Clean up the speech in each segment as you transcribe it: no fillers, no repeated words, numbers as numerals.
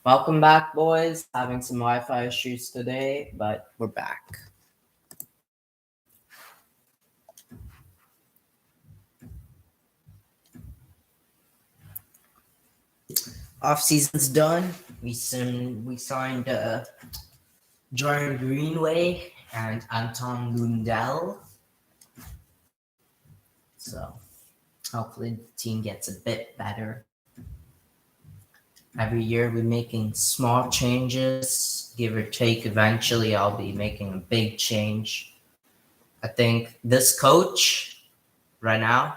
Welcome back, boys. Having some Wi-Fi issues today, but we're back. Off season's done. We signed Jordan Greenway and Anton Lundell. So hopefully the team gets a bit better. Every year we're making small changes, give or take. Eventually I'll be making a big change. I think this coach right now,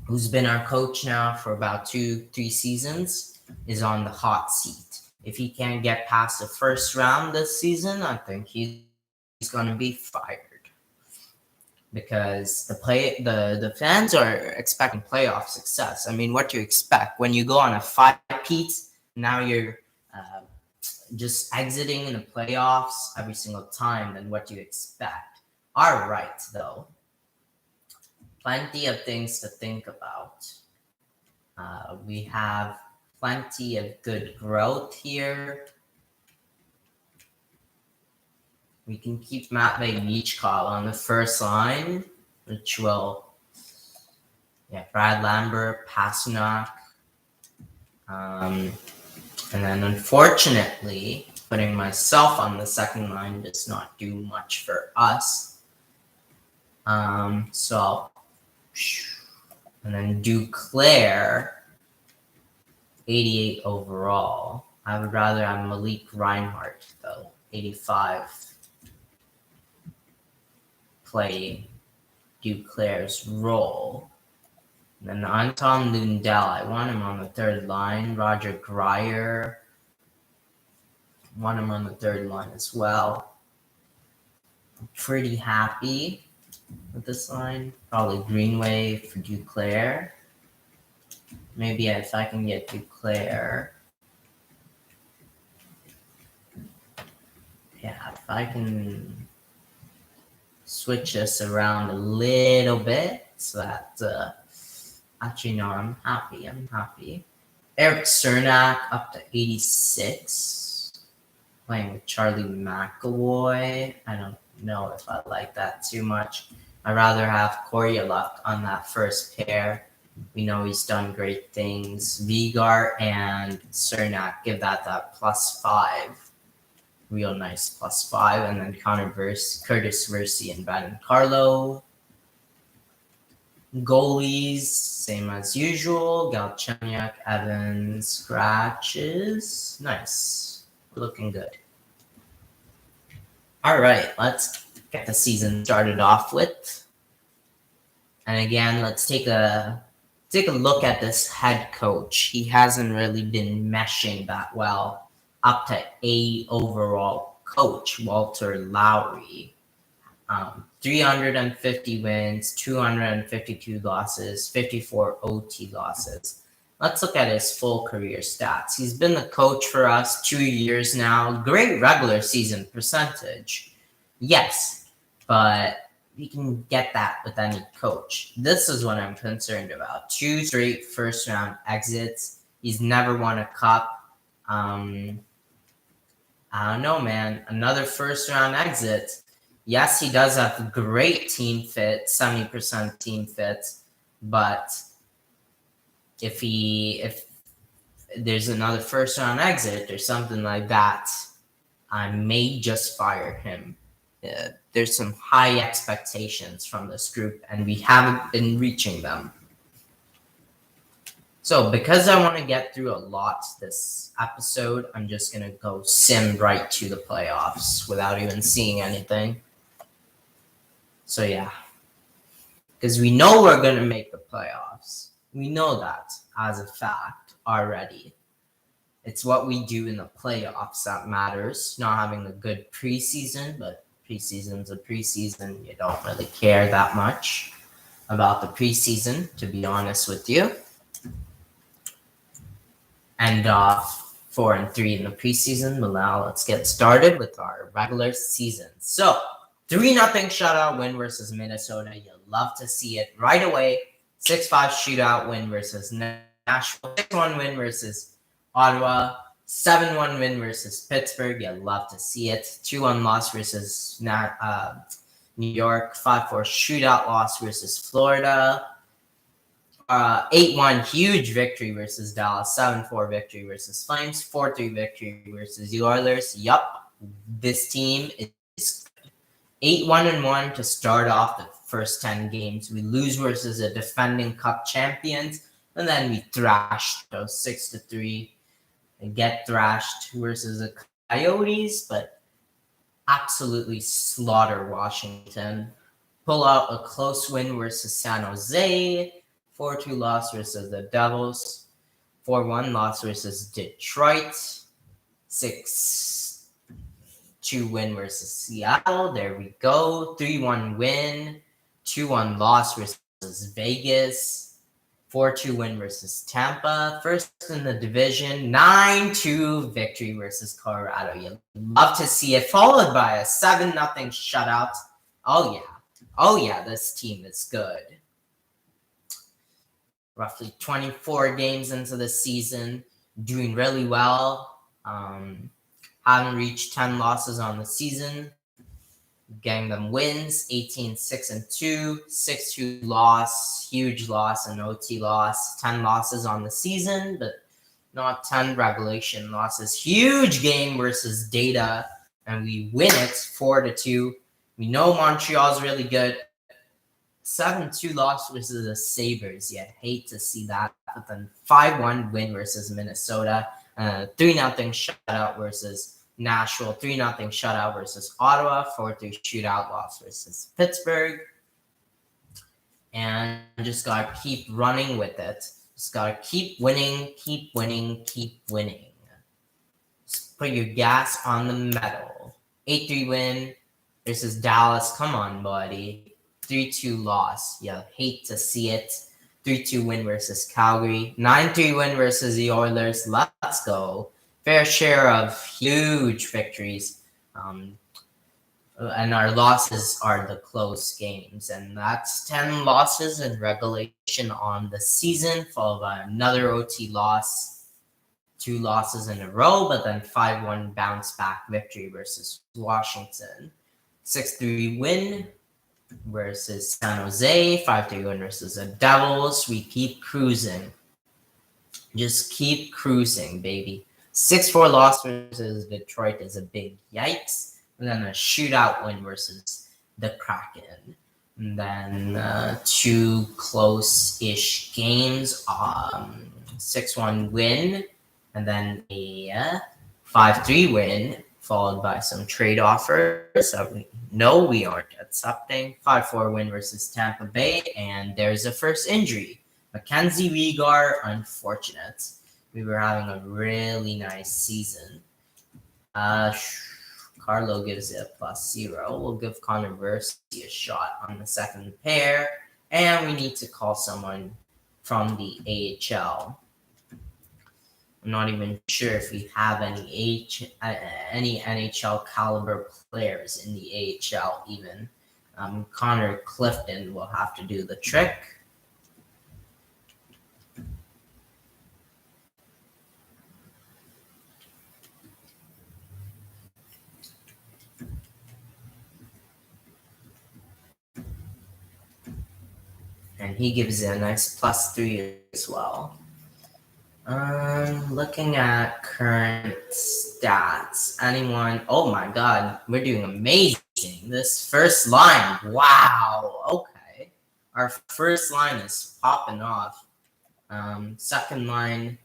who's been our coach now for about 2-3 seasons, is on the hot seat. If he can't get past the first round this season, I think he's going to be fired. Because the fans are expecting playoff success. I mean, what do you expect? When you go on a 5-peat, now you're just exiting in the playoffs every single time, then what do you expect? All right, though. Plenty of things to think about. We have plenty of good growth here. We can keep Matvey Michkov on the first line, which will, Brad Lambert, Pasternak. And then unfortunately, putting myself on the second line does not do much for us. And then Duclair, 88 overall. I would rather have Malik Reinhart, though, 85. Play Duclair's role. And then Anton Lundell, I want him on the third line. Roger Grier, want him on the third line as well. I'm pretty happy with this line. Probably Greenway for Duclair. Maybe if I can get Duclair. Yeah, if I can switch this around a little bit so that actually no, I'm happy. Eric Cernak up to 86, playing with Charlie McAvoy. I don't know if I like that too much. I'd rather have Koryaluk on that first pair. We know he's done great things. Vigar and Cernak, give that +5. Real nice +5. And then Curtis Versi and Brandon Carlo. Goalies, same as usual. Galchenyuk, Evans, scratches. Nice. Looking good. All right, let's get the season started off with. And again, let's take a look at this head coach. He hasn't really been meshing that well. Up to 8 overall coach, Walter Lowry. 350 wins, 252 losses, 54 OT losses. Let's look at his full career stats. He's been the coach for us 2 years now. Great regular season percentage. Yes, but you can get that with any coach. This is what I'm concerned about. 2 straight first round exits. He's never won a cup. I don't know, man. Another first round exit. Yes, he does have great team fit, 70% team fit, but if there's another first round exit or something like that, I may just fire him. There's some high expectations from this group, and we haven't been reaching them. So because I want to get through a lot this episode, I'm just going to go sim right to the playoffs without even seeing anything. So yeah, because we know we're going to make the playoffs. We know that as a fact already. It's what we do in the playoffs that matters, not having a good preseason, but preseason's a preseason. You don't really care that much about the preseason, to be honest with you. And 4-3 in the preseason. But now let's get started with our regular season. So 3-0 shutout win versus Minnesota. You'll love to see it right away. 6-5 shootout win versus Nashville. 6-1 win versus Ottawa. 7-1 win versus Pittsburgh. You love to see it. 2-1 loss versus New York. 5-4 shootout loss versus Florida. 8-1 huge victory versus Dallas. 7-4 victory versus Flames. 4-3 victory versus the Oilers. Yup, this team is 8-1-1 to start off the first 10 games. We lose versus the defending Cup champions, and then we thrashed those 6-3 and get thrashed versus the Coyotes, but absolutely slaughter Washington. Pull out a close win versus San Jose. 4-2 loss versus the Devils. 4-1 loss versus Detroit. 6-2 win versus Seattle. There we go. 3-1 win. 2-1 loss versus Vegas. 4-2 win versus Tampa. First in the division. 9-2 victory versus Colorado. You love to see it. Followed by a 7-0 shutout. Oh yeah, this team is good. Roughly 24 games into the season. Doing really well. Haven't reached 10 losses on the season. Getting them wins, 18-6-2, 6-2 loss, huge loss, and OT loss. 10 losses on the season, but not 10 regulation losses. Huge game versus Data, and we win it 4-2. We know Montreal's really good. 7-2 loss versus the Sabres. Yeah, hate to see that. But then 5-1 win versus Minnesota. 3-0 shutout versus Nashville. 3-0 shutout versus Ottawa. 4-3 shootout loss versus Pittsburgh. And just got to keep running with it. Just got to keep winning, keep winning, keep winning. Just put your gas on the metal. 8-3 win versus Dallas. Come on, buddy. 3-2 loss. Yeah, hate to see it. 3-2 win versus Calgary. 9-3 win versus the Oilers. Let's go. Fair share of huge victories. And our losses are the close games. And that's 10 losses in regulation on the season, followed by another OT loss. 2 losses in a row, but then 5-1 bounce back victory versus Washington. 6-3 win versus San Jose. 5-3 win versus the Devils. We keep cruising. Just keep cruising, baby. 6-4 loss versus Detroit is a big yikes. And then a shootout win versus the Kraken. And then 2 close-ish games. 6-1 win. And then a 5-3 win, followed by some trade offers. No, we aren't accepting. 5-4 win versus Tampa Bay. And there's a first injury. Mackenzie Weegar, unfortunate. We were having a really nice season. Carlo gives it a +0. We'll give Connor Versey a shot on the second pair. And we need to call someone from the AHL. I'm not even sure if we have any NHL caliber players in the AHL even. Connor Clifton will have to do the trick. And he gives it a nice +3 as well. Looking at current stats. Anyone? Oh my God, we're doing amazing. This first line, wow. Okay, our first line is popping off. Second line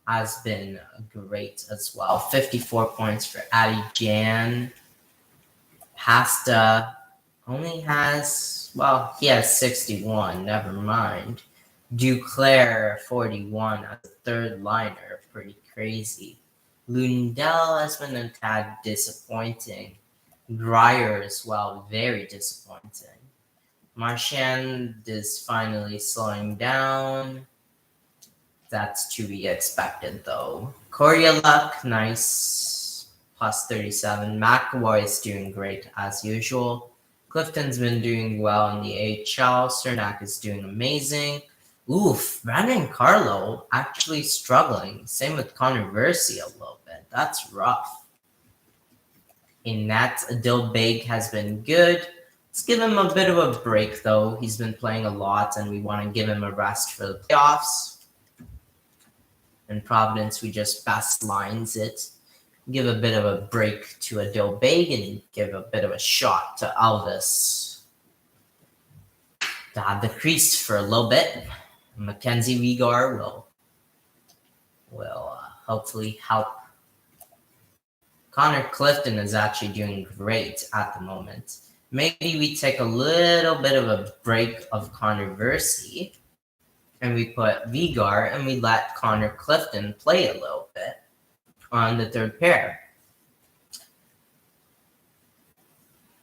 has been great as well. 54 points for Addy Jan. Pasta only has, well, he has 61. Never mind. Duclair 41 as a third liner, pretty crazy. Lundell has been a tad disappointing. Grier as well, very disappointing. Marchand is finally slowing down. That's to be expected though. Koryaluk, nice, +37. McAvoy is doing great as usual. Clifton's been doing well in the AHL. Cernak is doing amazing. Oof, Brandon Carlo actually struggling. Same with Connor Versi a little bit. That's rough. In that, Adil Baig has been good. Let's give him a bit of a break, though. He's been playing a lot, and we want to give him a rest for the playoffs. In Providence, we just best lines it. Give a bit of a break to Adil Baig and give a bit of a shot to Elvis to have the crease for a little bit. Mackenzie Weegar will hopefully help. Connor Clifton is actually doing great at the moment. Maybe we take a little bit of a break of Connor Versi and we put Weegar and we let Connor Clifton play a little bit on the third pair.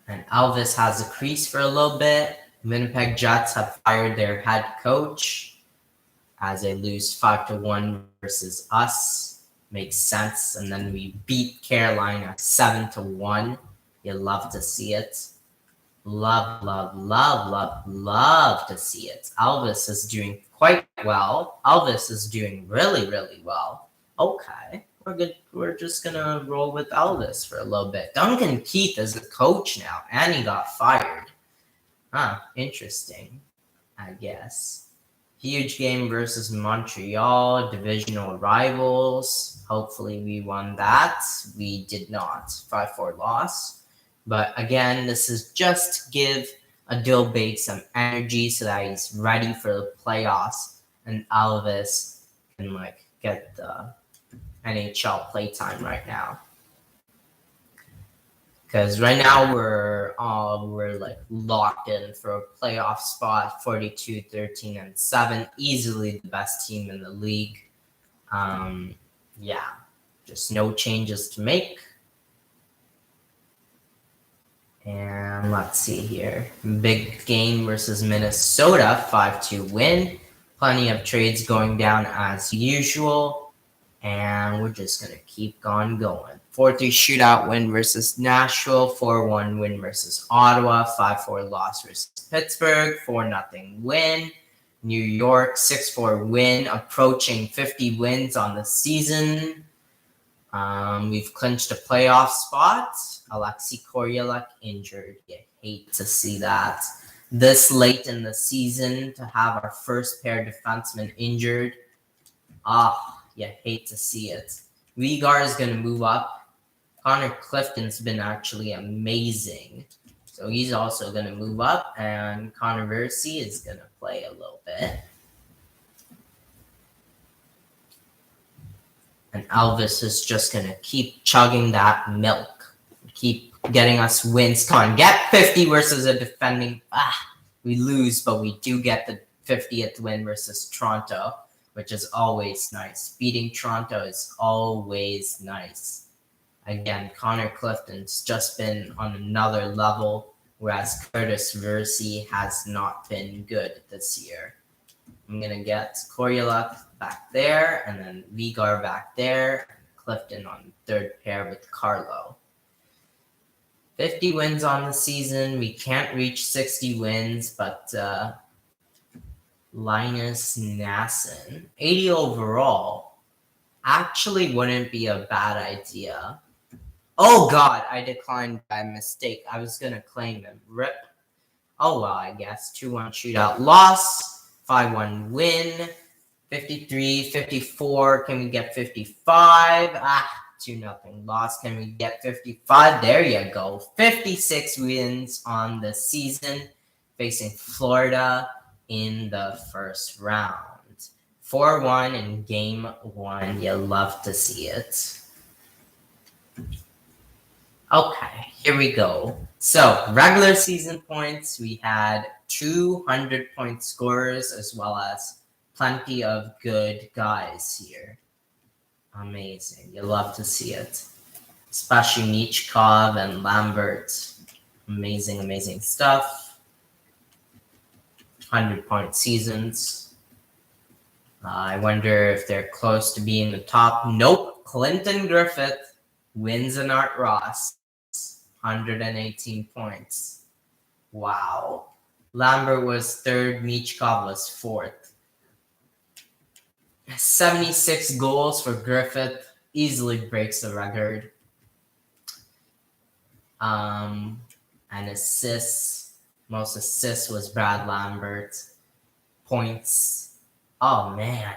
And Elvis has a crease for a little bit. Winnipeg Jets have fired their head coach as they lose 5-1 versus us. Makes sense. And then we beat Carolina 7-1. You love to see it. Love to see it. Elvis is doing quite well. Elvis is doing really, really well. Okay, we're good. We're just gonna roll with Elvis for a little bit. Duncan Keith is the coach now, and he got fired. Huh, interesting, I guess. Huge game versus Montreal, divisional rivals. Hopefully we won that. We did not. 5-4 loss. But again, this is just to give Adil Baig some energy so that he's ready for the playoffs and Elvis can get the NHL playtime right now. Because right now we're locked in for a playoff spot, 42, 13, and 7, easily the best team in the league. Just no changes to make. And let's see here. Big game versus Minnesota, 5-2 win. Plenty of trades going down as usual. And we're just going to keep on going. 4-3 shootout win versus Nashville. 4-1 win versus Ottawa. 5-4 loss versus Pittsburgh. 4-0 win. New York, 6-4 win. Approaching 50 wins on the season. We've clinched a playoff spot. Alexei Koryaluk injured. You hate to see that. This late in the season to have our first pair defenseman injured. You hate to see it. Weegar is going to move up. Connor Clifton's been actually amazing. So he's also going to move up. And Connor Versi is going to play a little bit. And Elvis is just going to keep chugging that milk. Keep getting us wins. Come on, get 50 versus a defending. We lose, but we do get the 50th win versus Toronto, which is always nice. Beating Toronto is always nice. Again, Connor Clifton's just been on another level, whereas Curtis Versi has not been good this year. I'm going to get Koryaluk back there, and then Weegar back there, and Clifton on third pair with Carlo. 50 wins on the season. We can't reach 60 wins, but Linus Nassen, 80 overall, actually wouldn't be a bad idea. Oh, God, I declined by mistake. I was going to claim him. Rip. Oh, well, I guess. 2-1 shootout loss. 5-1 win. 53, 54. Can we get 55? 2-0 loss. Can we get 55? There you go. 56 wins on the season, facing Florida in the first round. 4-1 in game 1. You love to see it. Okay, here we go. So, regular season points, we had 200-point scorers as well as plenty of good guys here. Amazing. You love to see it. Especially Michkov and Lambert. Amazing, amazing stuff. 100-point seasons. I wonder if they're close to being the top. Nope. Clinton Griffith wins and Art Ross. 118 points. Wow. Lambert was third. Michkov was fourth. 76 goals for Griffith. Easily breaks the record. And assists. Most assists was Brad Lambert. Points. Oh man.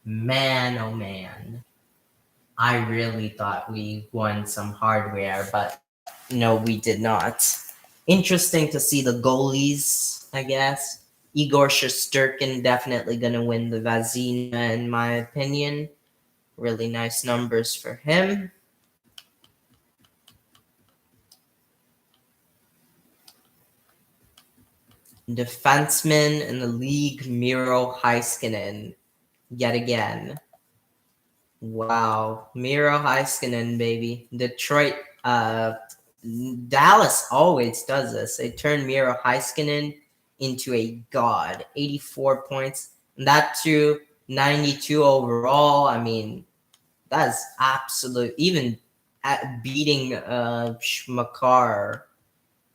Man, oh man. I really thought we won some hardware, but no, we did not. Interesting to see the goalies, I guess. Igor Shesterkin definitely going to win the Vazina, in my opinion. Really nice numbers for him. Defenseman in the league, Miro Heiskanen, yet again. Wow, Miro Heiskanen, baby. Detroit, Dallas always does this. They turn Miro Heiskanen into a god. 84 points, and that too, 92 overall. I mean, that's absolute. Even at beating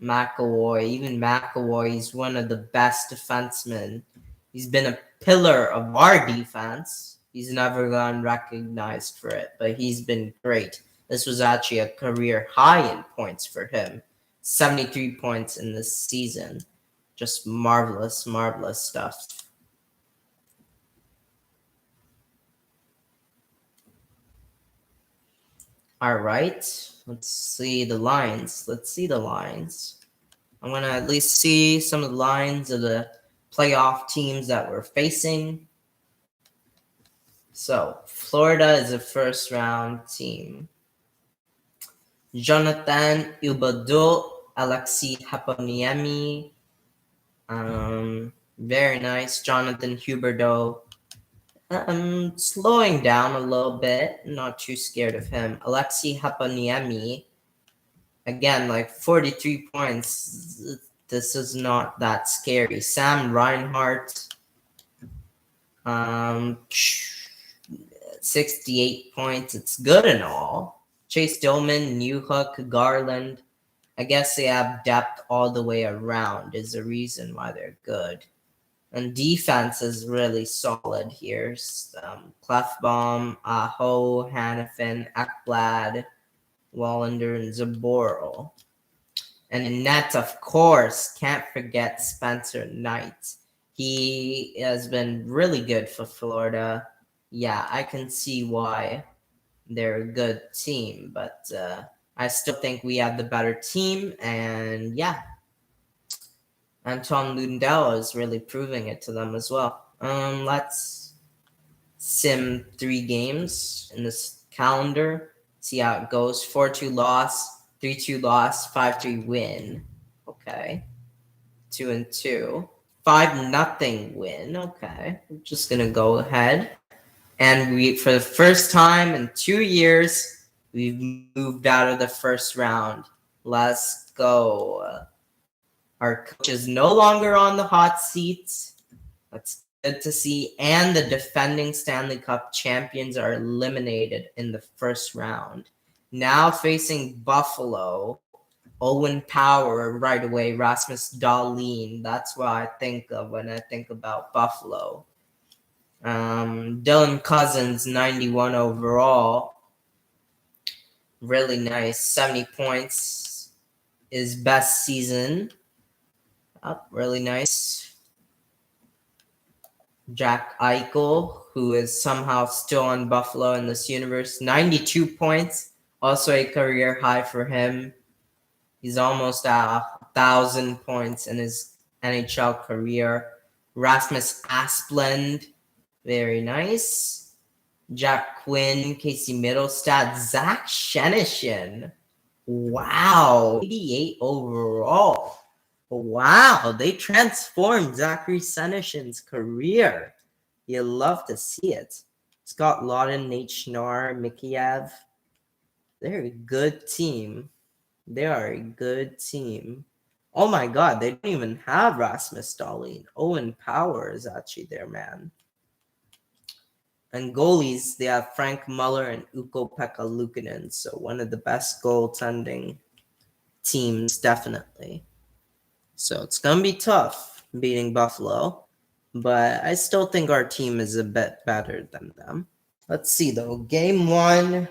McAvoy, even McAvoy is one of the best defensemen. He's been a pillar of our defense. He's never gotten recognized for it, but he's been great. This was actually a career high in points for him. 73 points in this season. Just marvelous, marvelous stuff. All right, let's see the lines. I'm going to at least see some of the lines of the playoff teams that we're facing. So, Florida is a first round team. Jonathan Ubadul, Alexei Haponiemi. Very nice. Jonathan Huberdeau. Slowing down a little bit. Not too scared of him. Alexei Haponiemi. Again, like 43 points. This is not that scary. Sam Reinhart. 68 points. It's good and all. Chase Dillman, Newhook, Garland. I guess they have depth all the way around is the reason why they're good. And defense is really solid here. Clefbaum, Aho, Hannafin, Ekblad, Wallander, and Zaboral. And in net, of course, can't forget Spencer Knight. He has been really good for Florida. Yeah, I can see why they're a good team, but I still think we have the better team. And yeah, Anton Lundell is really proving it to them as well. Let's sim 3 games in this calendar. See how it goes. 4-2 loss, 3-2 loss, 5-3 win. Okay. 2-2. 5-0 win. Okay. I'm just gonna go ahead. And we, for the first time in 2 years, we've moved out of the first round. Let's go. Our coach is no longer on the hot seat. That's good to see. And the defending Stanley Cup champions are eliminated in the first round. Now facing Buffalo, Owen Power right away, Rasmus Dahlin. That's what I think of when I think about Buffalo. Dylan Cousins, 91 overall. Really nice. 70 points. His best season. Really nice. Jack Eichel, who is somehow still on Buffalo in this universe. 92 points. Also a career high for him. He's almost at 1,000 points in his NHL career. Rasmus Asplund. Very nice. Jack Quinn, Casey Middlestat, Zach Shenishin. Wow. 88 overall. Wow. They transformed Zachary Senishin's career. You love to see it. Scott Lawton, Nate Schnorr, Mikheyev. They're a good team. They are a good team. Oh my god, they don't even have Rasmus Dahlin. Owen Power is actually their man. And goalies, they have Frank Muller and Ukko-Pekka Luukkonen. So one of the best goaltending teams, definitely. So it's going to be tough beating Buffalo. but I still think our team is a bit better than them. Let's see though. Game 1,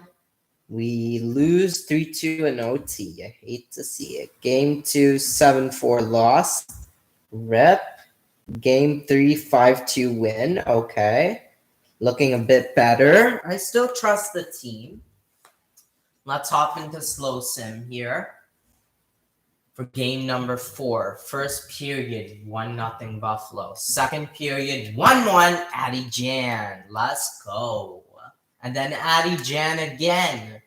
we lose 3-2 in OT. I hate to see it. Game 2, 7-4 loss. Rep. Game 3, 5-2 win. Okay. Looking a bit better. I still trust the team. Let's hop into Slow Sim here. For game number 4, first period, 1-0 Buffalo. Second period, 1-1 Addy Jan. Let's go. And then Addy Jan again.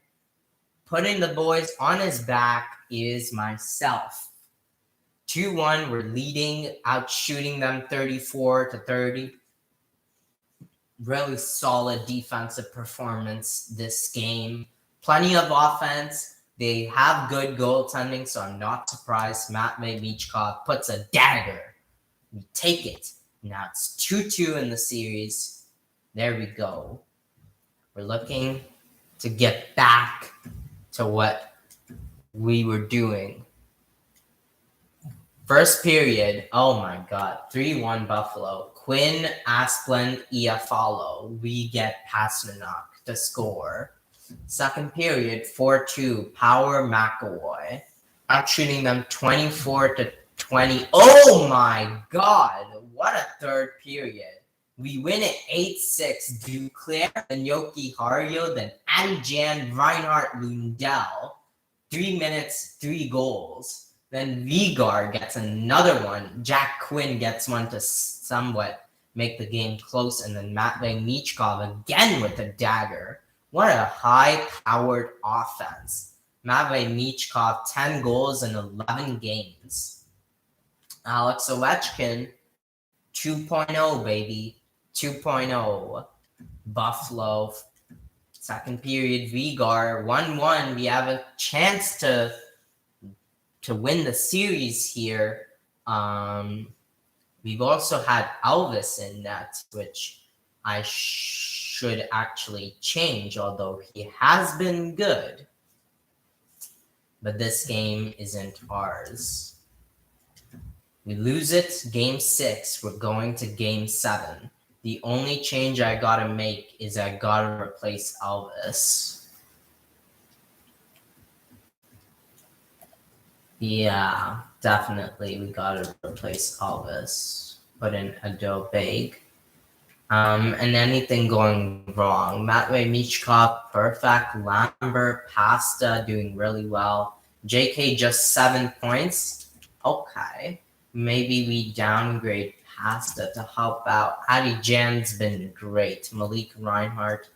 Putting the boys on his back is myself. 2-1, we're leading, out shooting them 34-30. Really solid defensive performance this game. Plenty of offense. They have good goaltending, so I'm not surprised. Matvei Michkov puts a dagger. We take it. Now it's 2-2 in the series. There we go. We're looking to get back to what we were doing. First period, oh my God, 3-1 Buffalo. Quinn, Asplund, Iafallo. We get Pasternak to score. Second period, 4-2, Power McAvoy. Out shooting them 24-20. Oh my God, what a third period. We win it 8-6. Duclair, then Yoki Hario, then Addy Jan, Reinhardt, Lundell. 3 minutes, 3 goals. Then Vigar gets another one. Jack Quinn gets one to somewhat make the game close. And then Matvei Michkov again with a dagger. What a high-powered offense. Matvei Michkov, 10 goals in 11 games. Alex Ovechkin, 2.0, baby. 2.0. Buffalo, second period, Vigar, 1-1. We have a chance to win the series here. We've also had Elvis in net, which I should actually change, although he has been good. But this game isn't ours. We lose it, game 6. We're going to game 7. The only change I gotta make is I gotta replace Elvis. Yeah, definitely we gotta replace Elvis. Put in Adobeg. And anything going wrong. Matvei Michkov, perfect. Lambert, Pasta doing really well. JK just 7 points. Okay. Maybe we downgrade Pasta to help out. Addy Jan's been great. Malik Reinhardt.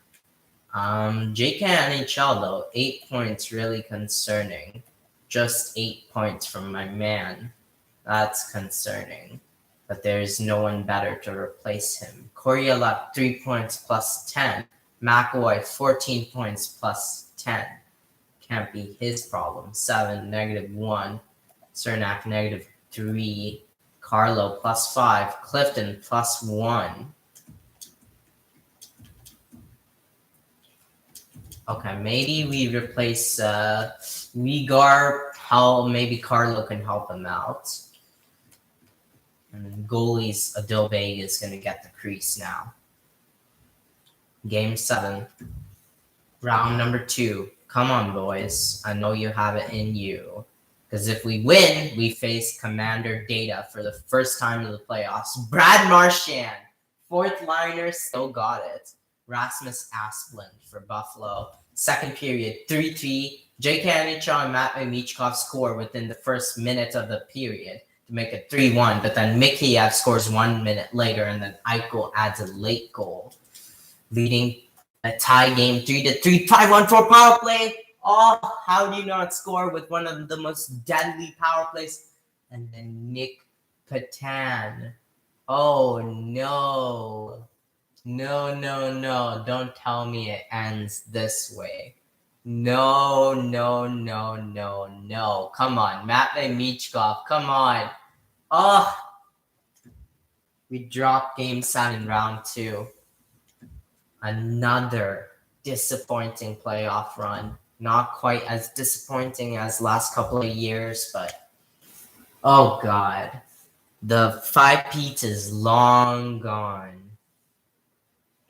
JK NHL though, 8 points, really concerning. Just 8 points from my man. That's concerning. But there's no one better to replace him. Koryaluk, 3 points plus 10. McAvoy, 14 points plus 10. Can't be his problem. 7, -1. Cernak, -3. Carlo, plus 5. Clifton, plus 1. Okay, maybe we replace Vigar. Maybe Carlo can help him out. And goalie's Adobe is going to get the crease now. Game 7. Round number 2. Come on, boys. I know you have it in you. Because if we win, we face Commander Data for the first time in the playoffs. Brad Marchand, 4th liner, still got it. Rasmus Asplund for Buffalo. Second period, 3-3. JK NHL and Matvei Michkov score within the first minute of the period to make it 3-1. But then Mikheyev scores 1 minute later, and then Eichel adds a late goal, leading a tie game 3-3. 5-1-4 power play. Oh, how do you not score with one of the most deadly power plays? And then Nick Patan. Oh, no. No. Don't tell me it ends this way. No. Come on. Matvei Michkov. Come on. Oh. We dropped game 7, round 2. Another disappointing playoff run. Not quite as disappointing as last couple of years, but oh God. The 5-peat is long gone.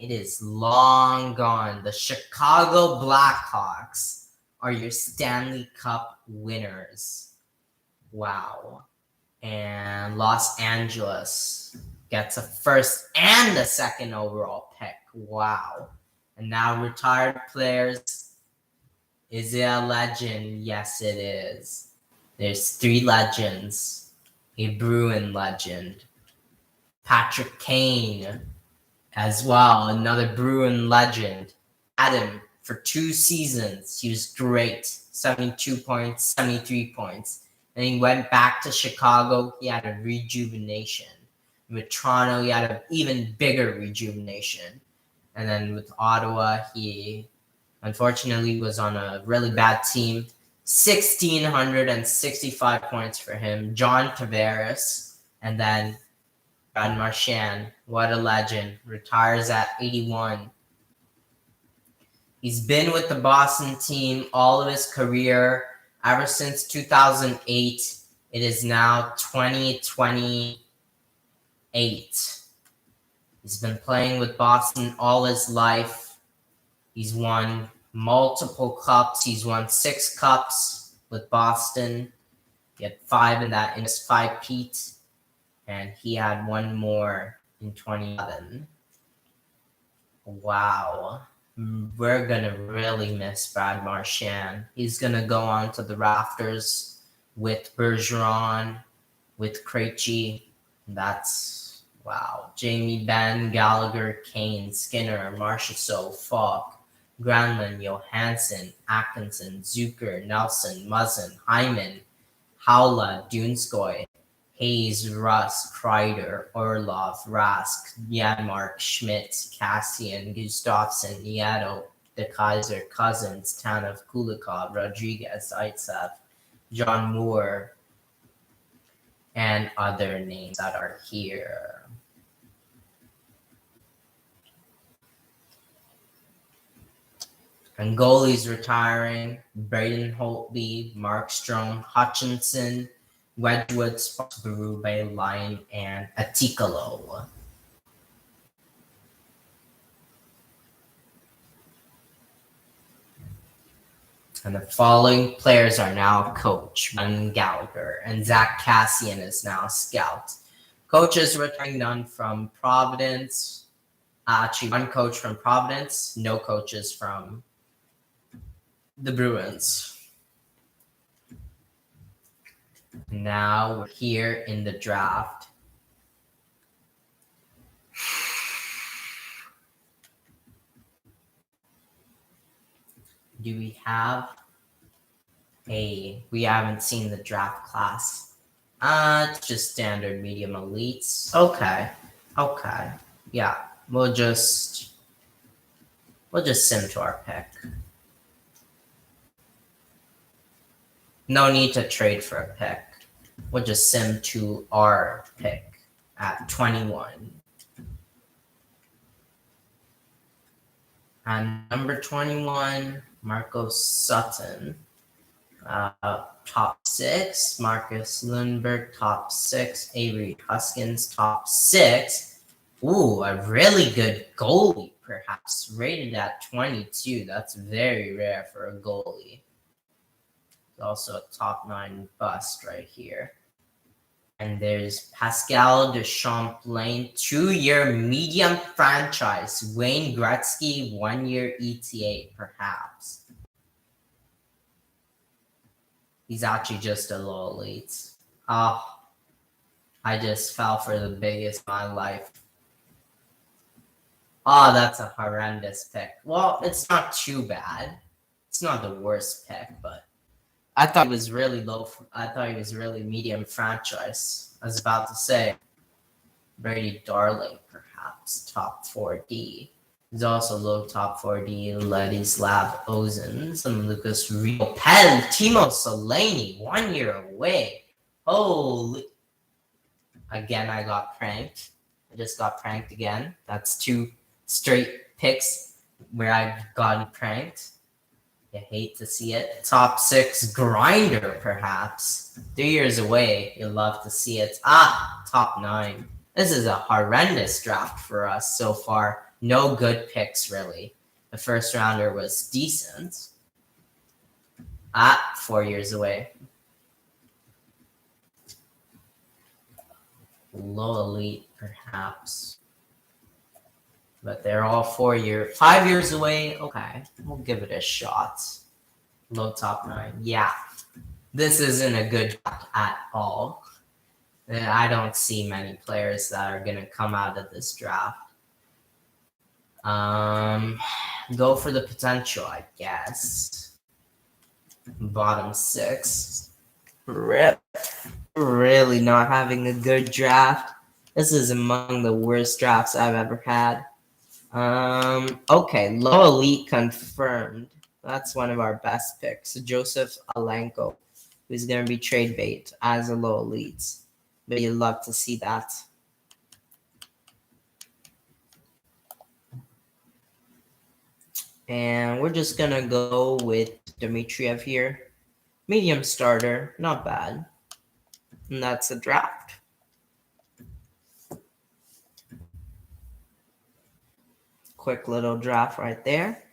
It is long gone. The Chicago Blackhawks are your Stanley Cup winners. Wow. And Los Angeles gets a first and a second overall pick. Wow. And now retired players. Is it a legend? Yes, it is. There's 3 legends. A Bruin legend. Patrick Kane as well, another Bruin legend. Had him for 2 seasons. He was great. 72 points, 73 points. And he went back to Chicago. He had a rejuvenation. With Toronto, he had an even bigger rejuvenation. And then with Ottawa, he unfortunately was on a really bad team. 1,665 points for him. John Tavares. And then Brad Marchand, what a legend, retires at 81. He's been with the Boston team all of his career, ever since 2008. It is now 2028. He's been playing with Boston all his life. He's won multiple cups. He's won 6 cups with Boston. He had 5 in his 5-peat. And he had 1 more in 2011. Wow. We're going to really miss Brad Marchand. He's going to go on to the rafters with Bergeron, with Krejci. That's, wow. Jamie Benn, Gallagher, Kane, Skinner, Marchessault, Falk, Granlund, Johansson, Atkinson, Zucker, Nelson, Muzzin, Hyman, Haula, Dunskoy, Hayes, Russ, Kreider, Orlov, Rask, Janmark, Schmidt, Cassian, Gustafsson, Nieto, De Kaiser, Cousins, Tanev, Kulikov, Rodriguez, Zaitsev, John Moore, and other names that are here. And goalies retiring: Braden Holtby, Markstrom, Hutchinson, Wedgwood, Berube, Line, and Atikalo. And the following players are now coach: Ben Gallagher, and Zach Cassian is now scout. Coaches retiring: none from Providence. Actually, 1 coach from Providence, no coaches from the Bruins. Now we're here in the draft. Do we have we haven't seen the draft class. It's just standard medium elites. Okay. Yeah, we'll just sim to our pick. No need to trade for a pick. We'll just sim to our pick at 21. And number 21, Marcus Sutton. Top 6, Marcus Lundberg, top 6, Avery Huskins, top 6. Ooh, a really good goalie, perhaps, rated at 22. That's very rare for a goalie. Also a top 9 bust right here. And there's Pascal de Champlain, 2-year medium franchise. Wayne Gretzky, 1-year ETA, perhaps. He's actually just a low elite. Oh, I just fell for the biggest of my life. Oh, that's a horrendous pick. Well, it's not too bad. It's not the worst pick, but I thought he was really low. I thought he was really medium franchise. I was about to say Brady Darling, perhaps top 4D. He's also low top 4D. Ladislav Ozens and Lucas Riopel. Timo Solanyi, 1 year away. Holy! Again, I got pranked. I just got pranked again. That's 2 straight picks where I've gotten pranked. You hate to see it. Top 6 grinder, perhaps. 3 years away. You love to see it. Top 9. This is a horrendous draft for us so far. No good picks, really. The first rounder was decent. 4 years away. Low elite, perhaps. But they're all 5 years away. Okay, we'll give it a shot. Low top 9. Yeah, this isn't a good draft at all. I don't see many players that are going to come out of this draft. Go for the potential, I guess. Bottom 6. Rip. Really not having a good draft. This is among the worst drafts I've ever had. Okay, low elite confirmed. That's one of our best picks. Joseph Alenko, who's going to be trade bait as a low elite. But you'd love to see that. And we're just going to go with Dmitriev here. Medium starter, not bad. And that's a draft. Quick little draft right there.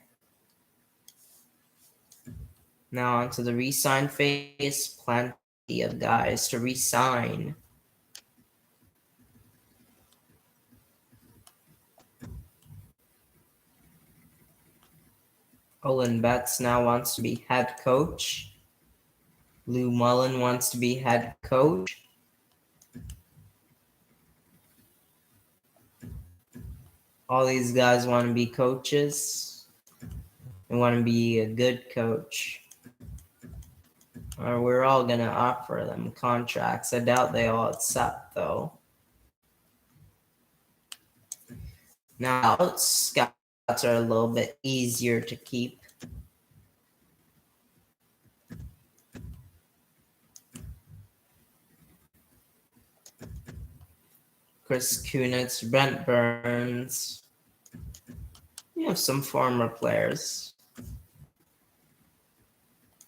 Now onto the re-sign phase. Plenty of guys to re-sign. Olin Betts now wants to be head coach. Lou Mullen wants to be head coach. All these guys want to be coaches. They want to be a good coach. Or we're all going to offer them contracts. I doubt they all accept, though. Now, scouts are a little bit easier to keep. Chris Kunitz, Brent Burns. We have some former players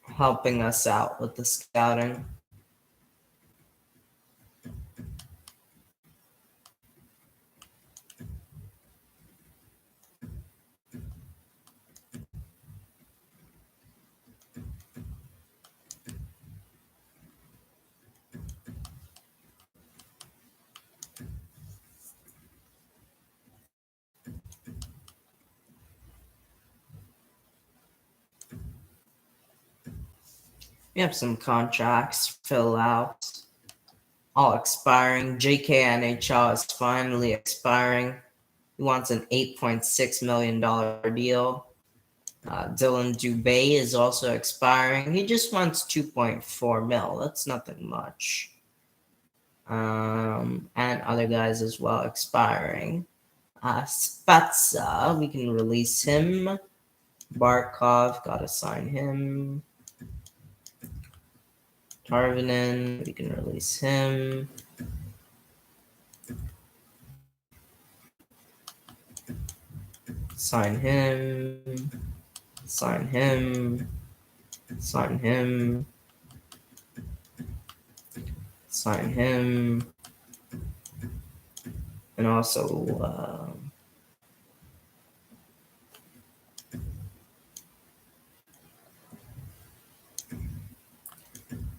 helping us out with the scouting. We have some contracts fill out, all expiring. JK NHL is finally expiring. He wants an $8.6 million deal. Dylan Dubé is also expiring. He just wants 2.4 mil. That's nothing much. And other guys as well expiring. Spezza, we can release him. Barkov, gotta sign him. Tarvinen, we can release him. Sign him. Sign him. Sign him. Sign him. And also,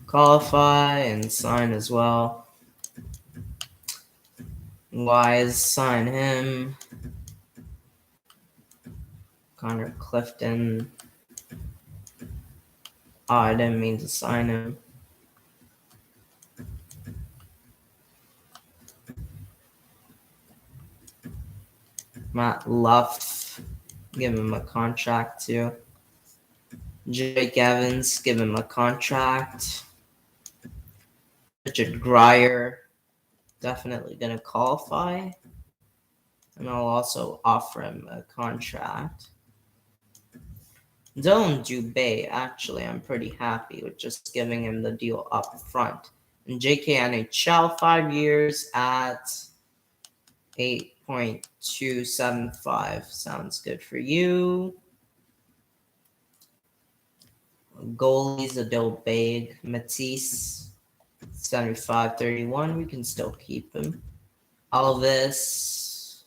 qualify and sign as well. Wise, sign him. Connor Clifton. Oh, I didn't mean to sign him. Matt Luff, give him a contract too. Jake Evans, give him a contract. Richard Grier, definitely going to qualify. And I'll also offer him a contract. Dylan Dubé, actually, I'm pretty happy with just giving him the deal up front. And JK NHL, 5 years at 8.275. Sounds good for you. Goalies, Adil Baig, Matisse, 75-31. We can still keep him. Alvis.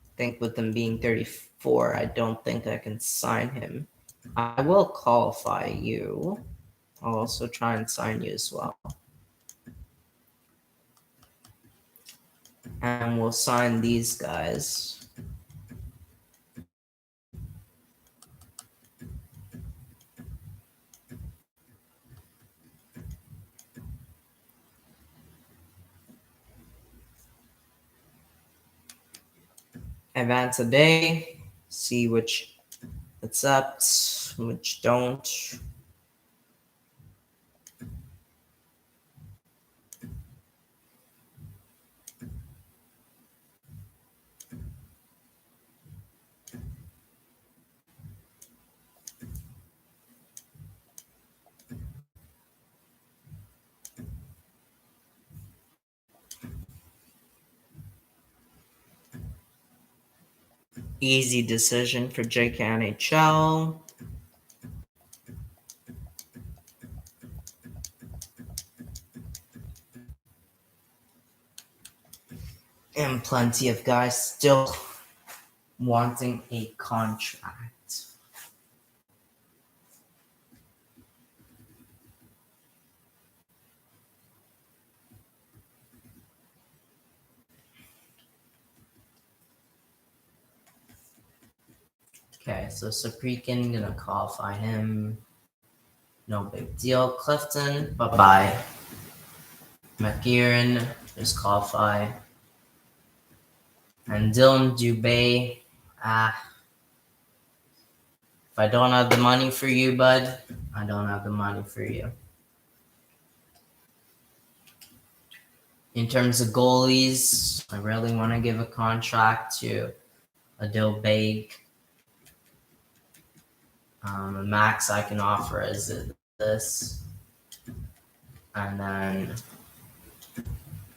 I think with him being 34, I don't think I can sign him. I will qualify you. I'll also try and sign you as well. And we'll sign these guys. Advance a day, see which accept, which don't. Easy decision for JKNHL. And plenty of guys still wanting a contract. Okay, so Saprikin, gonna qualify him. No big deal. Clifton, bye-bye. McGearan, just qualify. And Dylan Dubé, if I don't have the money for you, bud, I don't have the money for you. In terms of goalies, I really want to give a contract to Adil Baig. The max I can offer is this. And then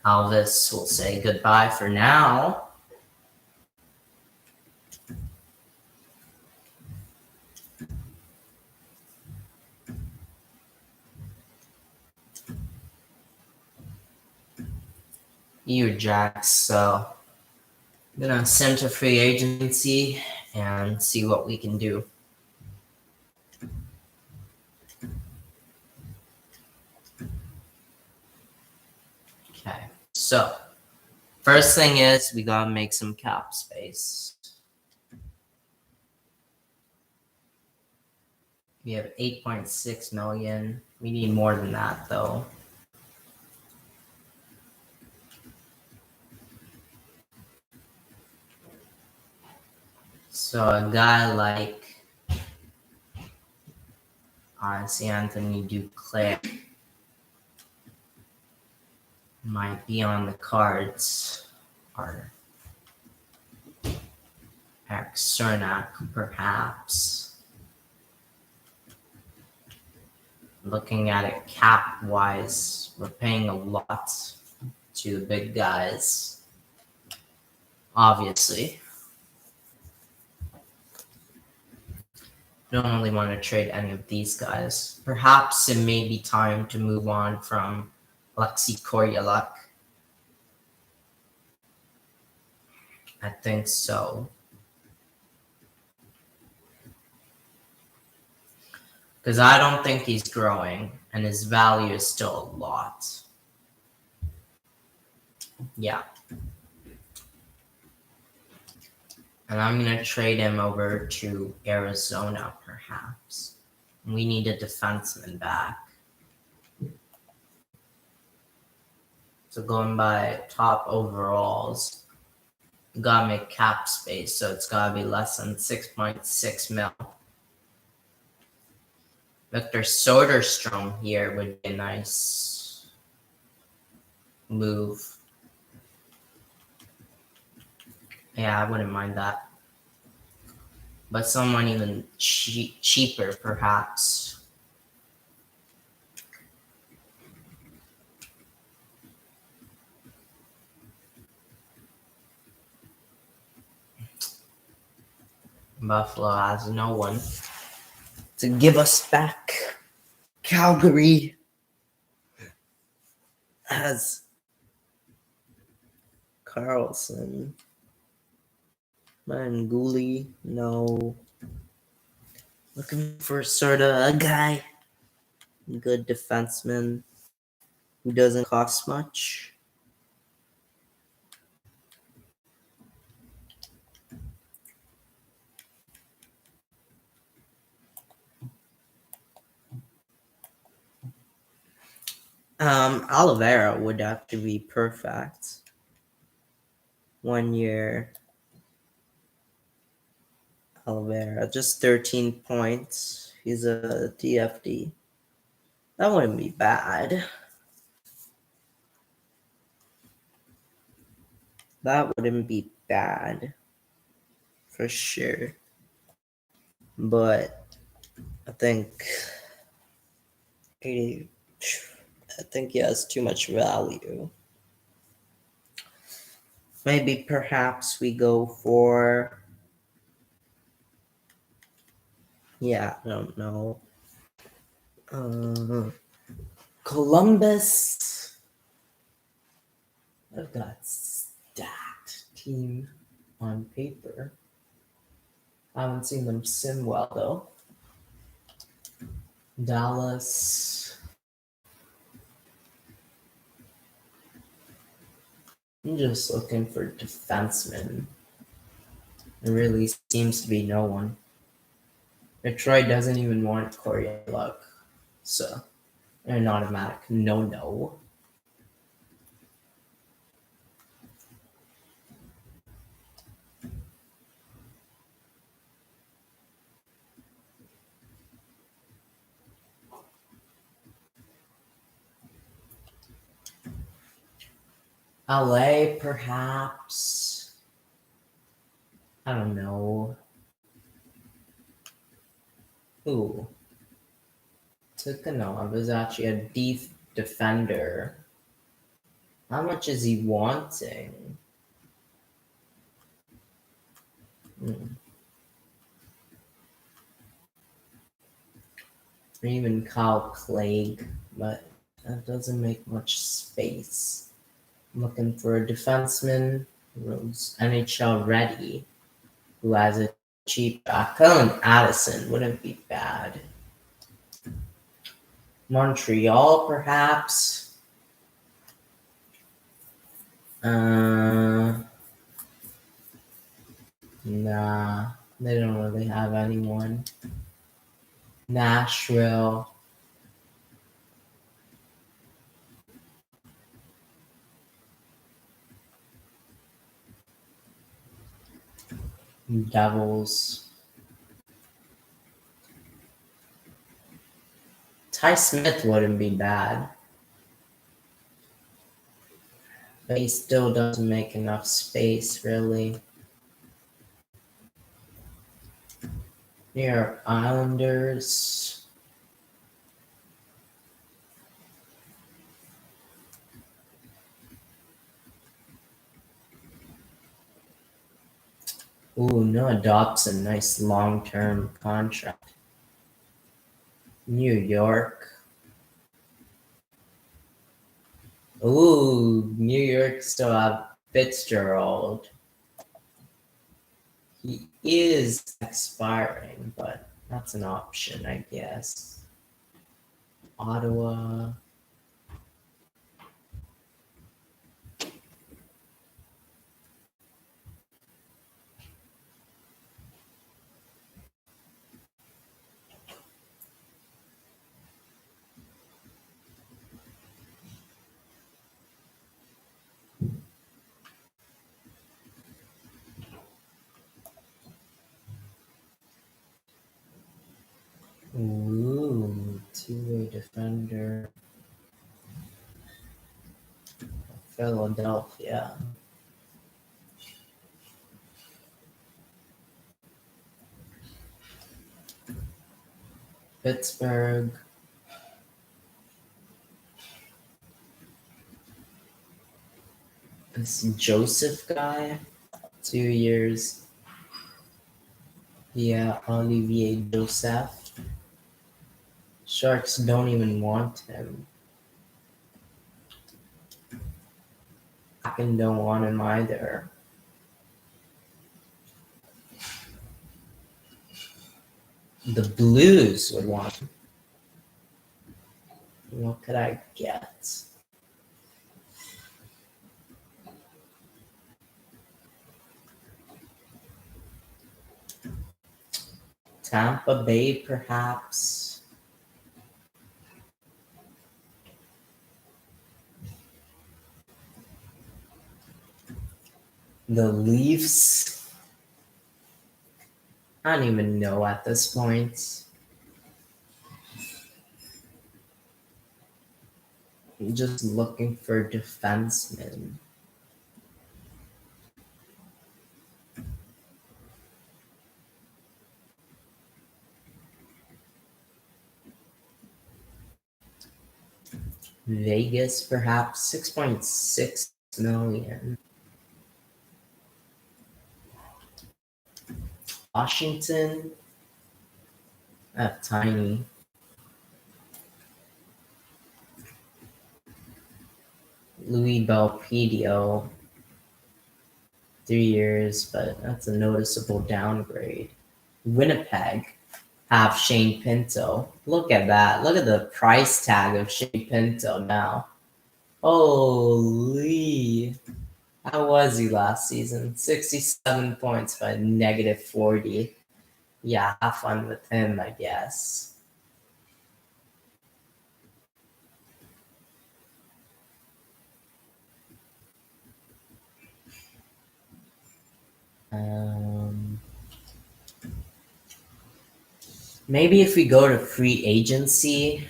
Alvis will say goodbye for now. You Jacks, so I'm gonna send to free agency and see what we can do. Okay, so first thing is we gotta make some cap space. We have 8.6 million. We need more than that though. So a guy like, honestly, Anthony Duclair might be on the cards, or Eric Cernak, perhaps. Looking at it cap-wise, we're paying a lot to the big guys, obviously. Don't really want to trade any of these guys. Perhaps it may be time to move on from Alexei Koryaluk. I think so. Because I don't think he's growing, and his value is still a lot. Yeah. And I'm going to trade him over to Arizona, perhaps. We need a defenseman back. So going by top overalls, gotta make cap space, so it's gotta be less than 6.6 mil. Victor Soderstrom here would be a nice move. Yeah, I wouldn't mind that. But someone even cheaper, perhaps. Buffalo has no one to give us back. Calgary has Carlson. Manguli, no. Looking for sort of a guy, good defenseman who doesn't cost much. Oliveira would have to be perfect. 1 year. Oliveira, just 13 points. He's a DFD. That wouldn't be bad. That wouldn't be bad. For sure. But I think he has too much value. Maybe perhaps we go for, I don't know. Columbus. I've got stacked team on paper. I haven't seen them sim well though. Dallas. I'm just looking for defensemen. There really seems to be no one. Detroit doesn't even want Corey Luck, so an automatic no. LA, perhaps. I don't know. Ooh. Tikhonov is actually a deep defender. How much is he wanting? Or even Kyle Clegg, but that doesn't make much space. I'm looking for a defenseman who's NHL ready, who has a cheap Cullen Addison wouldn't be bad. Montreal, perhaps. Nah, they don't really have anyone. Nashville. Devils. Ty Smith wouldn't be bad. But he still doesn't make enough space, really. New York Islanders. Ooh, Noah Dobson, nice long-term contract. New York. Ooh, New York still have Fitzgerald. He is expiring, but that's an option, I guess. Ottawa. Ooh, two-way defender. Philadelphia. Pittsburgh. This Joseph guy, 2 years. Yeah, Olivier Joseph. Sharks don't even want him. Kraken don't want him either. The Blues would want him. What could I get? Tampa Bay, perhaps. The Leafs. I don't even know at this point. I'm just looking for defensemen. Vegas, perhaps 6.6 million. Washington, tiny. Louis Belpedio, 3 years, but that's a noticeable downgrade. Winnipeg have Shane Pinto. Look at that. Look at the price tag of Shane Pinto now. Holy. How was he last season? 67 points by -40. Yeah, have fun with him, I guess. Um, Maybe if we go to free agency,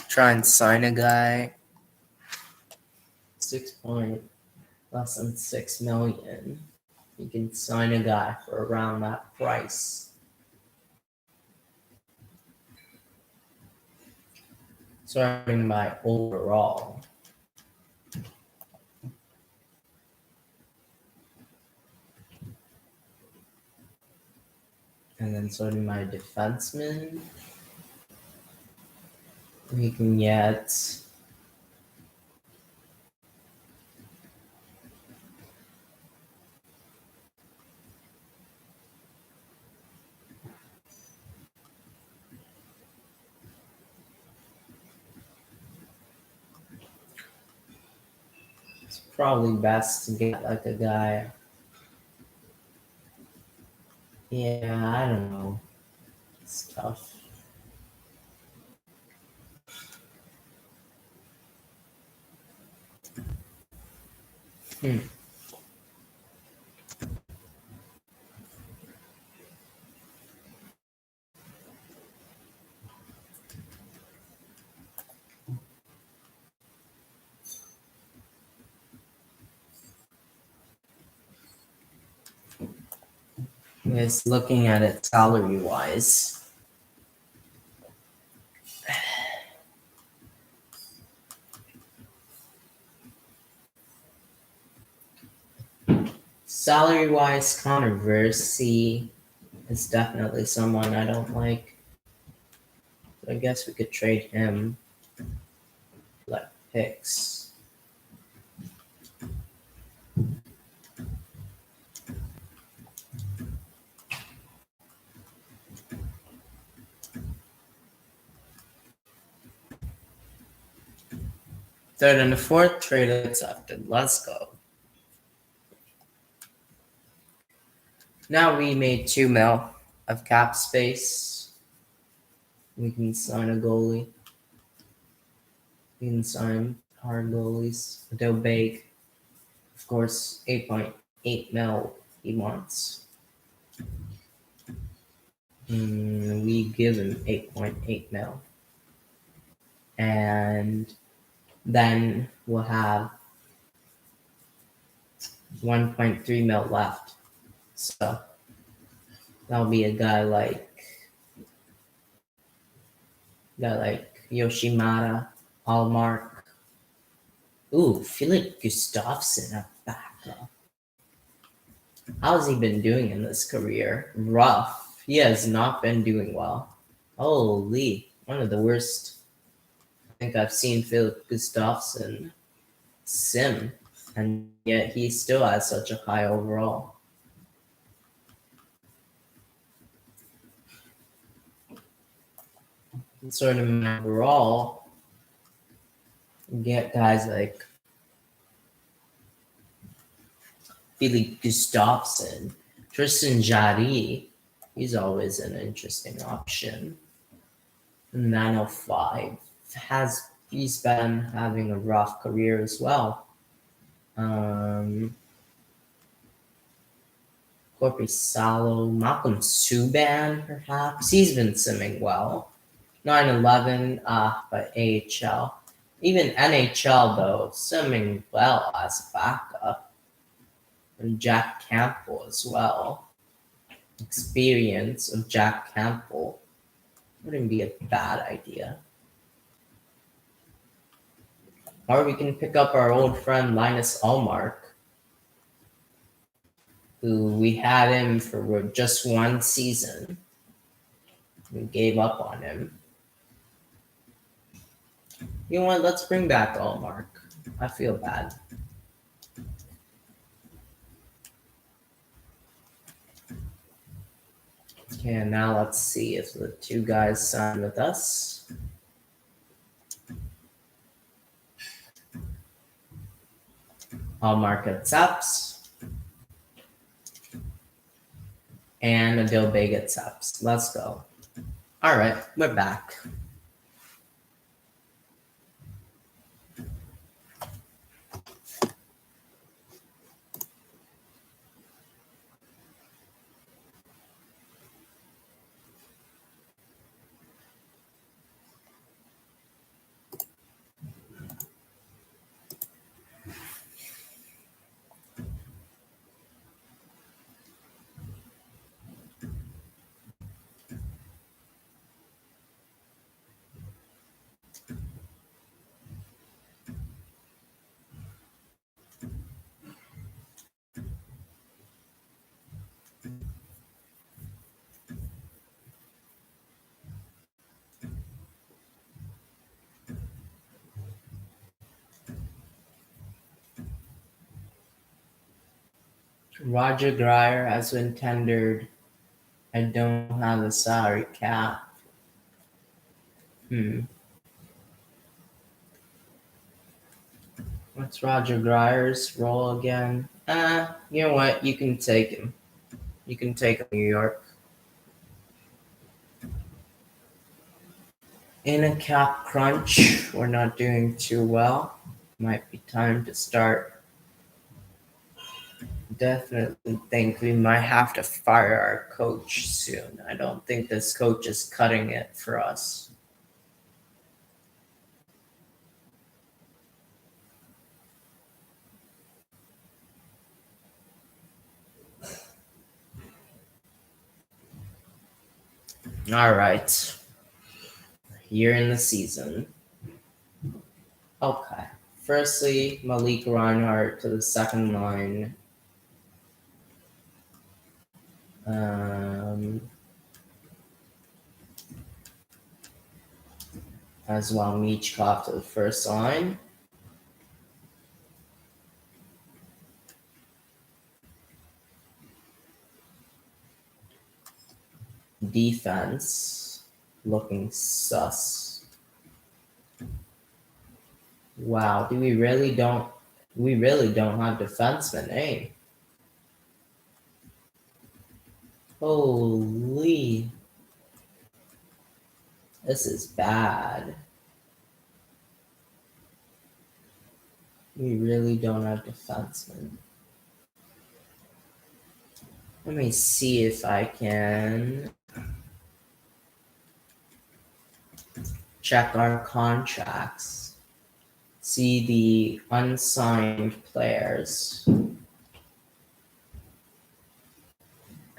try and sign a guy. 6 point less than 6 million. You can sign a guy for around that price. Starting by overall. And then sorting my defenseman. We can get it's probably best to get like a guy. Yeah, I don't know. It's tough. Hmm. Just looking at it salary wise. Salary wise, controversy is definitely someone I don't like. So I guess we could trade him like picks. Third and the fourth trade accepted. Let's go. Now we made 2 mil of cap space. We can sign a goalie. We can sign our goalies. They'll bake. Of course, 8.8 mil he wants. We give him 8.8 mil. And then we'll have 1.3 mil left. So that'll be a guy like Yoshimata, Hallmark. Ooh, Philip Gustafsson at backup. How's he been doing in this career? Rough. He has not been doing well. Holy, one of the worst I think I've seen Philip Gustafsson sim, and yet he still has such a high overall. Sort of overall, get guys like Philip Gustafsson, Tristan Jarry. He's always an interesting option. 905 he's been having a rough career as well. Corey Salo, Malcolm Subban, perhaps. He's been simming well. 911, but AHL. Even NHL, though, simming well as a backup. And Jack Campbell as well. Experience of Jack Campbell wouldn't be a bad idea. Or we can pick up our old friend Linus Ullmark, who we had him for just one season. We gave up on him. You know what? Let's bring back Ullmark. I feel bad. Okay, and now let's see if the two guys sign with us. Ullmark accepts. And Adil Beg accepts. Let's go. All right, we're back. Roger Grier has been tendered. I don't have a salary cap. What's Roger Grier's role again? You know what? You can take him. You can take him to New York. In a cap crunch, we're not doing too well. Might be time to start. Definitely think we might have to fire our coach soon. I don't think this coach is cutting it for us. All right. Here in the season. Okay. Firstly, Malik Reinhart to the second line. As well, Michkov to the first line. Defense looking sus. Wow, we really don't have defensemen, eh? Holy, this is bad. We really don't have defensemen. Let me see if I can check our contracts. See the unsigned players.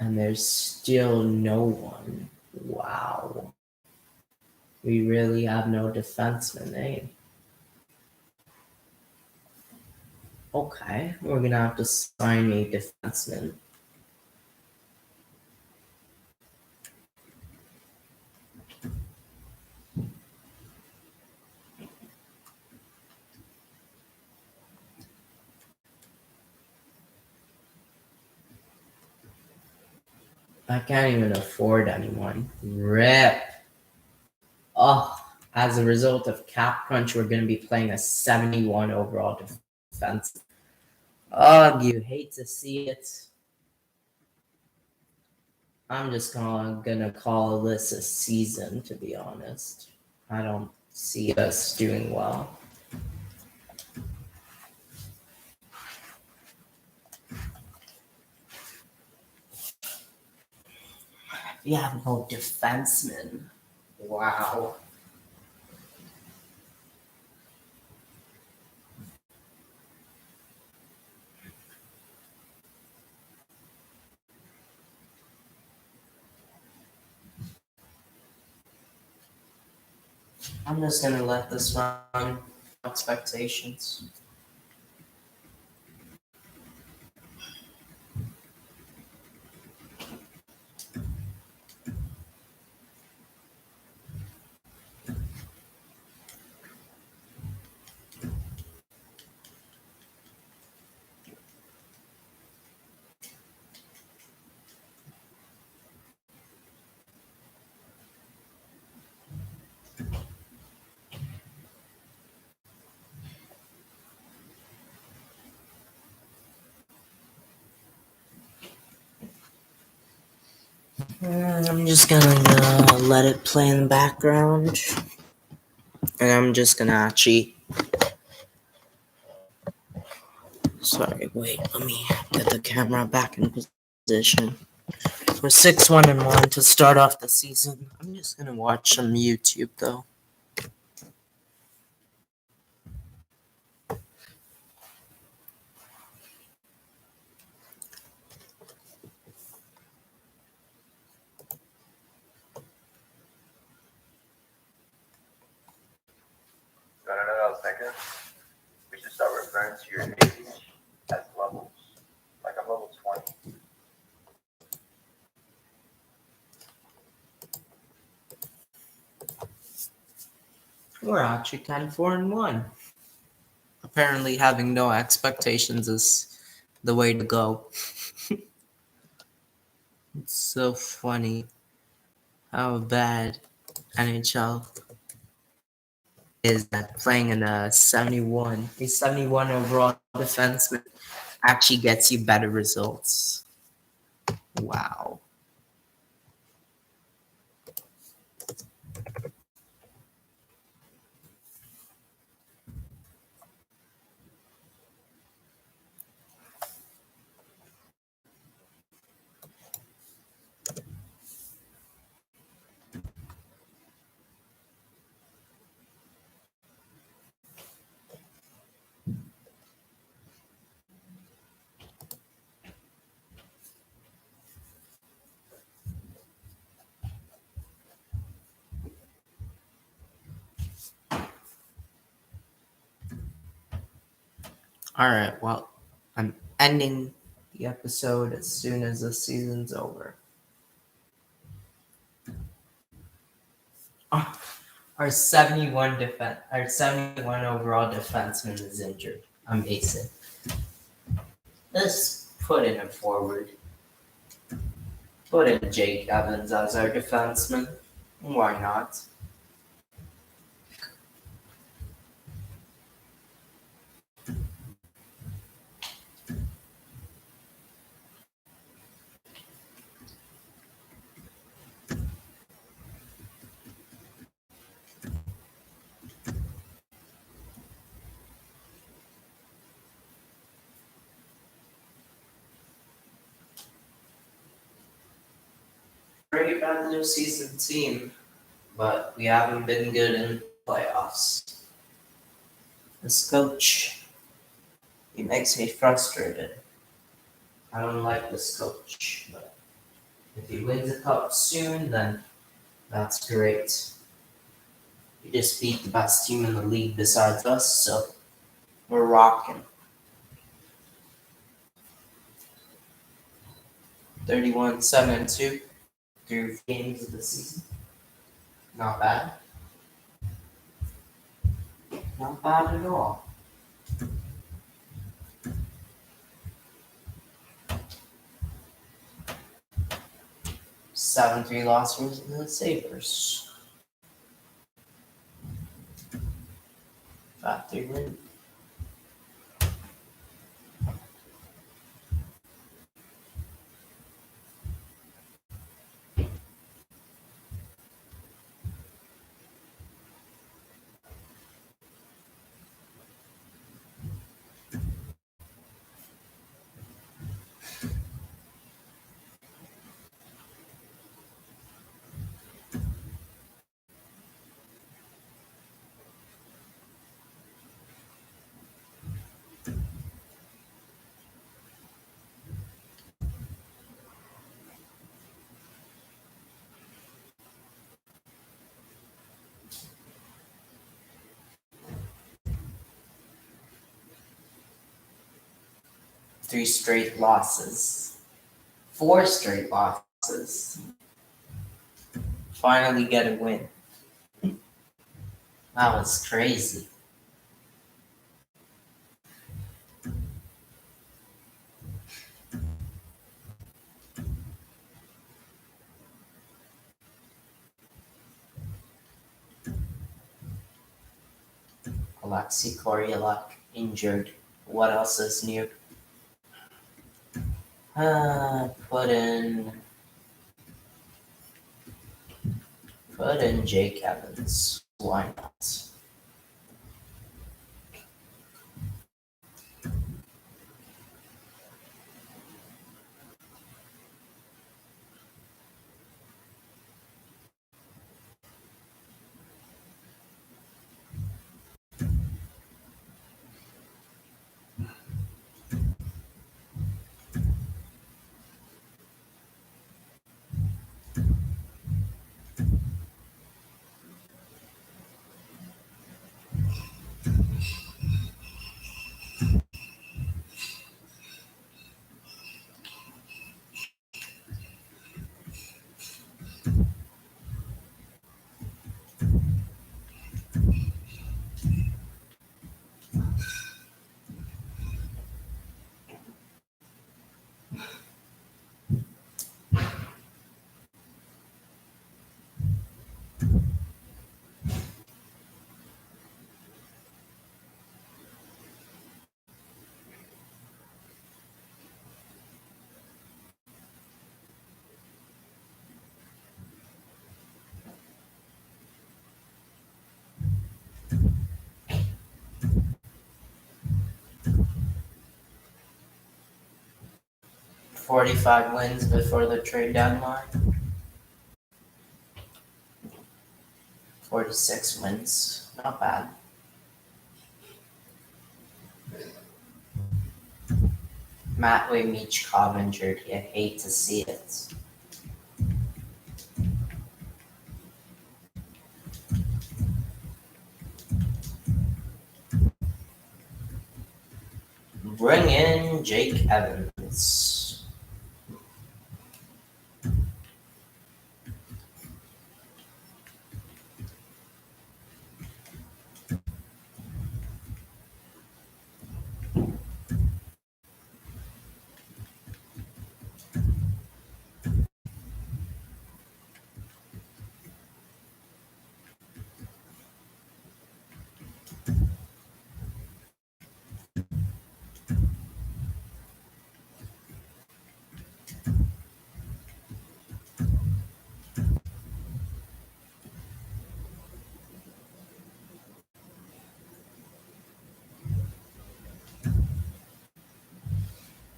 And there's still no one. Wow. We really have no defensemen, eh? Okay, we're gonna have to sign a defenseman. I can't even afford anyone. Rip. Oh, as a result of cap crunch, we're going to be playing a 71 overall defense. Ugh, you hate to see it. I'm just gonna call this a season, to be honest. I don't see us doing well. We have no defenseman. Wow. I'm just gonna let this run. Expectations. I'm just gonna let it play in the background. And I'm just gonna actually. Sorry, wait, let me get the camera back in position. We're 6-1-1 to start off the season. I'm just gonna watch some YouTube though. You want to know what I was thinking? We should start referring to your age as levels. Like I'm level 20. We're actually 10-4-1. Apparently, having no expectations is the way to go. It's so funny how bad NHL is that playing in a 71 overall defenseman actually gets you better results. Wow. All right, well, I'm ending the episode as soon as the season's over. Our 71 overall defenseman is injured. Amazing. Let's put it forward. Put in Jake Evans as our defenseman. Why not? Great regular season team, but we haven't been good in playoffs. This coach, he makes me frustrated. I don't like this coach, but if he wins a cup soon, then that's great. We just beat the best team in the league besides us, so we're rocking. 31-7-2 through games of the season. Not bad. Not bad at all. 7-3 loss from the Sabres. 5-3 win. Three straight losses. 4 straight losses. Finally get a win. That was crazy. Alexei Koryaluk injured. What else is new? Put in Jake Evans. Why not? $45 wins before the trade deadline. 46 wins. Not bad. Matvey Michkov injured. You hate to see it. Bring in Jake Evans.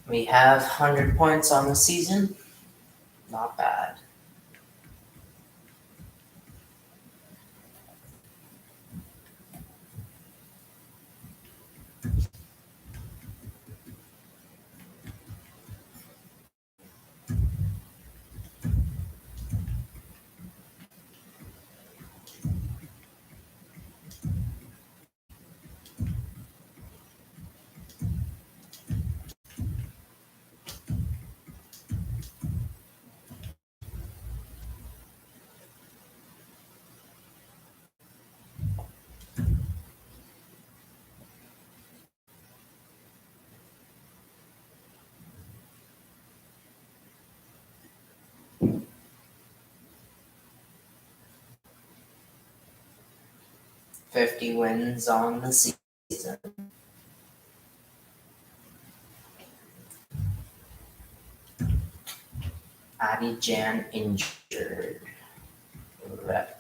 We have 100 points on the season. Not bad. 50 wins on the season. Addy Jan injured. Rep.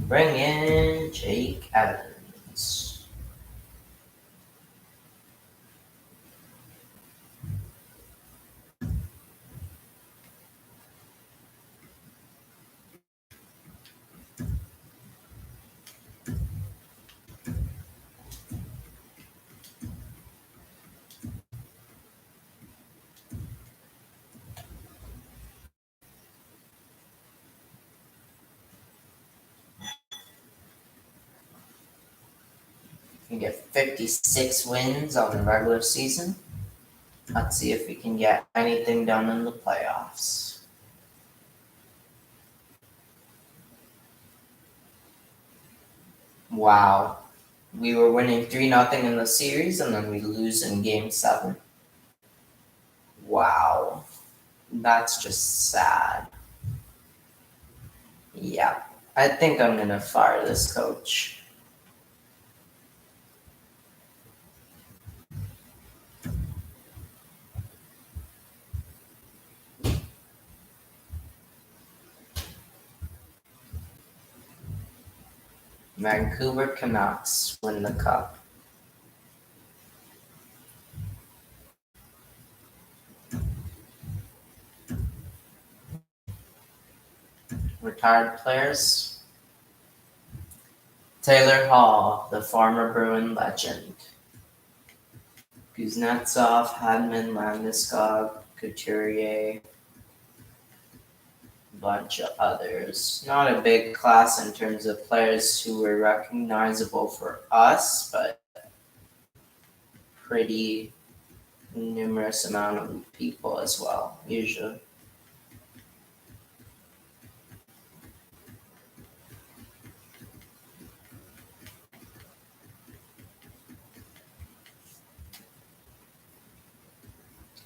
Bring in Jake Evans. We get 56 wins on the regular season. Let's see if we can get anything done in the playoffs. Wow. We were winning 3-0 in the series and then we lose in game 7. Wow. That's just sad. Yeah. I think I'm going to fire this coach. Vancouver Canucks win the cup. Retired players. Taylor Hall, the former Bruin legend. Kuznetsov, Hedman, Landeskog, Couturier, bunch of others. Not a big class in terms of players who were recognizable for us, but pretty numerous amount of people as well, usually.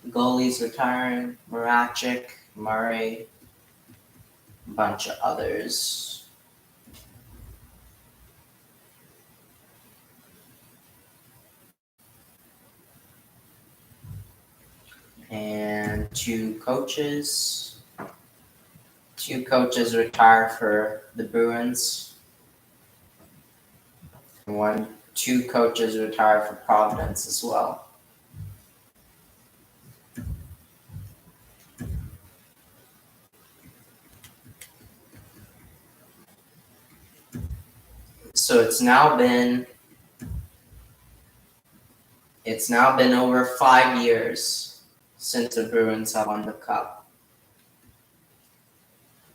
Goalies retiring, Marachik, Murray, a bunch of others. And two coaches retire for the Bruins. And two coaches retire for Providence as well. So it's now been over 5 years since the Bruins have won the cup.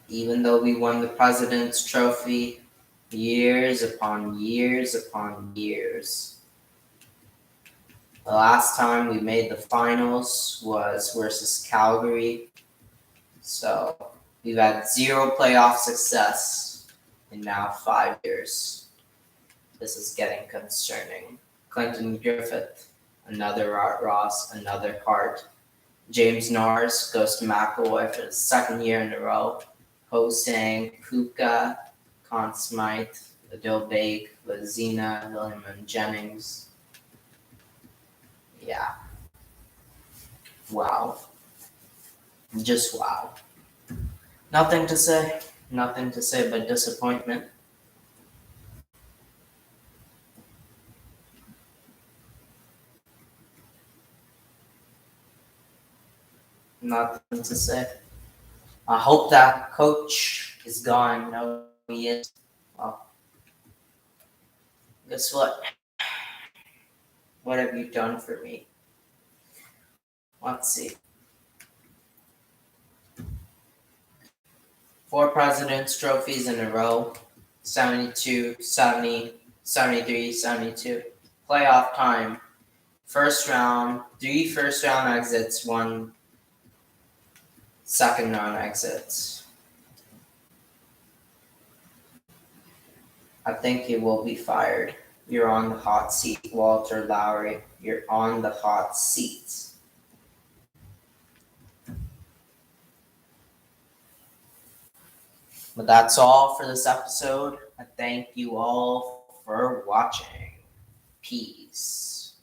Even though we won the President's Trophy years upon years upon years. The last time we made the finals was versus Calgary. So we've had 0 playoff success in now 5 years. This is getting concerning. Clinton Griffith, another Art Ross, another Hart. James Norris goes to McAvoy for the 2nd year in a row. Ho-Sang, Puka, Conn Smythe, Adil Baig, Vezina, William and Jennings. Yeah. Wow. Just wow. Nothing to say but disappointment. Nothing to say. I hope that coach is gone. No, he is. Well, guess what? What have you done for me? Let's see. 4 President's Trophies in a row. 72, 70, 73, 72. Playoff time. First round. 3 first round exits. 1 second round exits. I think he will be fired. You're on the hot seat, Walter Lowry. You're on the hot seat. But that's all for this episode. I thank you all for watching. Peace.